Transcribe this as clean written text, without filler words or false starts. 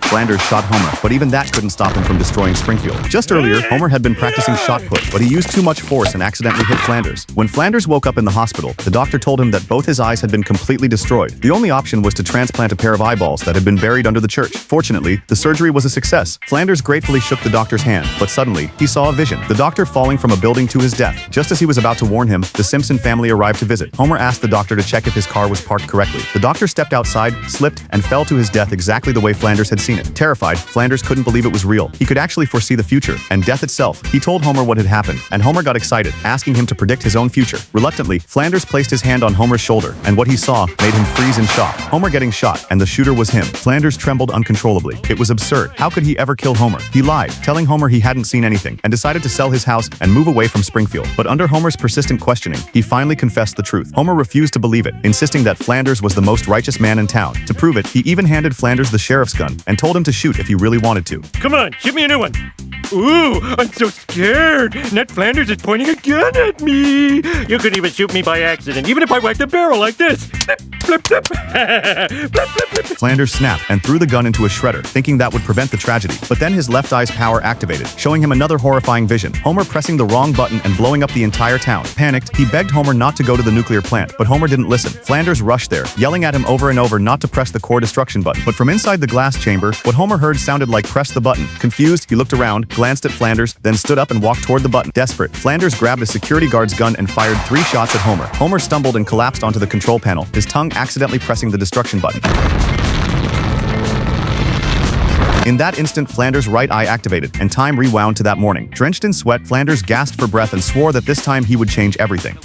Flanders shot Homer, but even that couldn't stop him from destroying Springfield. Just earlier, Homer had been practicing shot put, but he used too much force and accidentally hit Flanders. When Flanders woke up in the hospital, the doctor told him that both his eyes had been completely destroyed. The only option was to transplant a pair of eyeballs that had been buried under the church. Fortunately, the surgery was a success. Flanders gratefully shook the doctor's hand, but suddenly, he saw a vision. The doctor falling from a building to his death. Just as he was about to warn him, the Simpson family arrived to visit. Homer asked the doctor to check if his car was parked correctly. The doctor stepped outside, slipped, and fell to his death exactly the way Flanders had seen it. Terrified, Flanders couldn't believe it was real. He could actually foresee the future, and death itself. He told Homer what had happened, and Homer got excited, asking him to predict his own future. Reluctantly, Flanders placed his hand on Homer's shoulder, and what he saw made him freeze in shock. Homer getting shot, and the shooter was him. Flanders trembled uncontrollably. It was absurd. How could he ever kill Homer? He lied, telling Homer he hadn't seen anything, and decided to sell his house and move away from Springfield. But under Homer's persistent questioning, he finally confessed the truth. Homer refused to believe it, insisting that Flanders was the most righteous man in town. To prove it, he even handed Flanders the sheriff's gun and told him to shoot if he really wanted to. Come on, shoot me a new one. Ooh, I'm so scared. Ned Flanders is pointing a gun at me. You could even shoot me by accident, even if I whacked the barrel like this. Flip, flip, flip. Flip, flip, flip. Flanders snapped and threw the gun into a shredder, thinking that would prevent the tragedy. But then his left eye's power activated, showing him another horrifying vision. Homer pressing the wrong button and blowing up the entire town. Panicked, he begged Homer not to go to the nuclear plant, but Homer didn't listen. Flanders rushed there, yelling at him over and over not to press the core destruction button. But from inside the glass chamber, what Homer heard sounded like press the button. Confused, he looked around, glanced at Flanders, then stood up and walked toward the button. Desperate, Flanders grabbed a security guard's gun and fired 3 shots at Homer. Homer stumbled and collapsed onto the control panel, his tongue accidentally pressing the destruction button. In that instant, Flanders' right eye activated, and time rewound to that morning. Drenched in sweat, Flanders gasped for breath and swore that this time he would change everything.